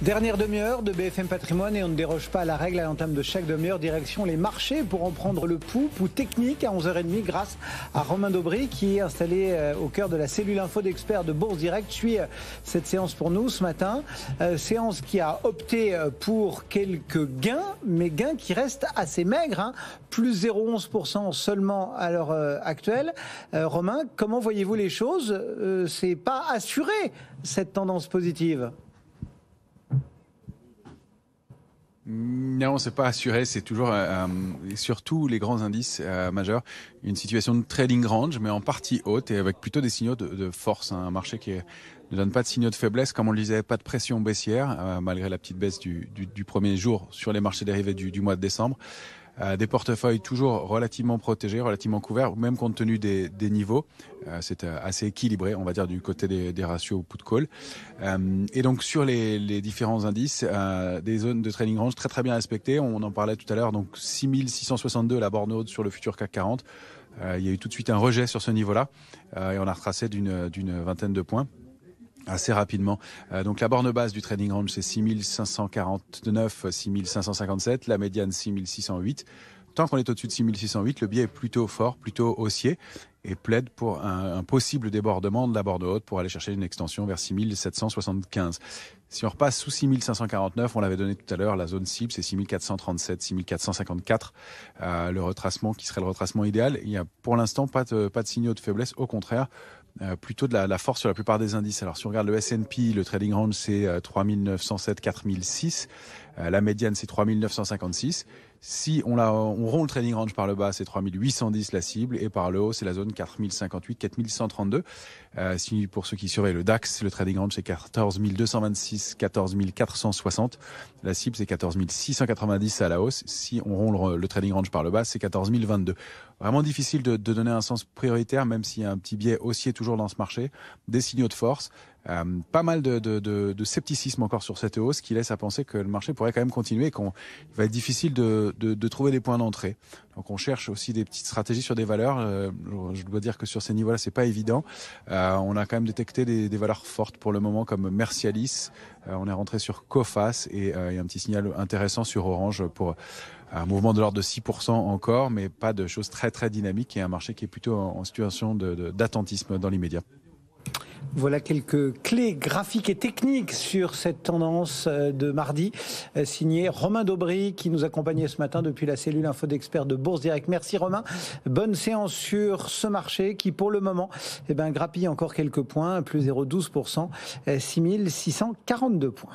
Dernière demi-heure de BFM Patrimoine et on ne déroge pas à la règle à l'entame de chaque demi-heure. Direction les marchés pour en prendre le pouls technique à 11h30 grâce à Romain Daubry qui est installé au cœur de la cellule info d'experts de Bourse Direct. Suit cette séance pour nous ce matin. Séance qui a opté pour quelques gains, mais gains qui restent assez maigres, hein. Plus 0,11% seulement à l'heure actuelle. Romain, comment voyez-vous les choses? C'est pas assuré cette tendance positive? Non, c'est pas assuré. C'est toujours, surtout les grands indices majeurs, une situation de trading range, mais en partie haute et avec plutôt des signaux de force. Un marché qui ne donne pas de signaux de faiblesse, comme on le disait, pas de pression baissière, malgré la petite baisse du premier jour sur les marchés dérivés du mois de décembre. Des portefeuilles toujours relativement protégés, relativement couverts, même compte tenu des niveaux. C'est assez équilibré, on va dire, du côté des ratios put-call. Et donc, sur les différents indices, des zones de trading range très bien respectées. On en parlait tout à l'heure, donc 6662, la borne haute sur le futur CAC 40. Il y a eu tout de suite un rejet sur ce niveau-là, et on a retracé d'une vingtaine de points assez rapidement. Donc la borne basse du trading range, c'est 6549, 6557, la médiane 6608. Tant qu'on est au-dessus de 6608, le biais est plutôt fort, plutôt haussier et plaide pour un possible débordement de la borne haute pour aller chercher une extension vers 6775. Si on repasse sous 6549, on l'avait donné tout à l'heure, la zone cible, c'est 6437, 6454. Le retracement qui serait le retracement idéal. Il n'y a pour l'instant pas de signaux de faiblesse, au contraire. Plutôt de la force sur la plupart des indices. Alors si on regarde le S&P, le trading range c'est 3907, 4006. La médiane c'est 3956. Si on rompt le trading range par le bas, c'est 3810 la cible et par le haut c'est la zone 4058, 4132. Pour ceux qui surveillent le DAX, le trading range c'est 14226, 14460. La cible c'est 14690 à la hausse. Si on rompt le trading range par le bas, c'est 14022. Vraiment difficile de donner un sens prioritaire, même s'il y a un petit biais haussier toujours dans ce marché. Des signaux de force. Pas mal de scepticisme encore sur cette hausse qui laisse à penser que le marché pourrait quand même continuer et qu'il va être difficile de trouver des points d'entrée. Donc on cherche aussi des petites stratégies sur des valeurs. Je dois dire que sur ces niveaux-là, c'est pas évident. On a quand même détecté des valeurs fortes pour le moment comme Mercialis. On est rentré sur Coface et il y a un petit signal intéressant sur Orange pour un mouvement de l'ordre de 6% encore, mais pas de choses très dynamiques et un marché qui est plutôt en situation d'attentisme dans l'immédiat. Voilà quelques clés graphiques et techniques sur cette tendance de mardi, signé Romain Daubry qui nous accompagnait ce matin depuis la cellule info d'experts de Bourse Direct. Merci Romain. Bonne séance sur ce marché qui pour le moment grappille encore quelques points, plus 0,12%, 6642 points.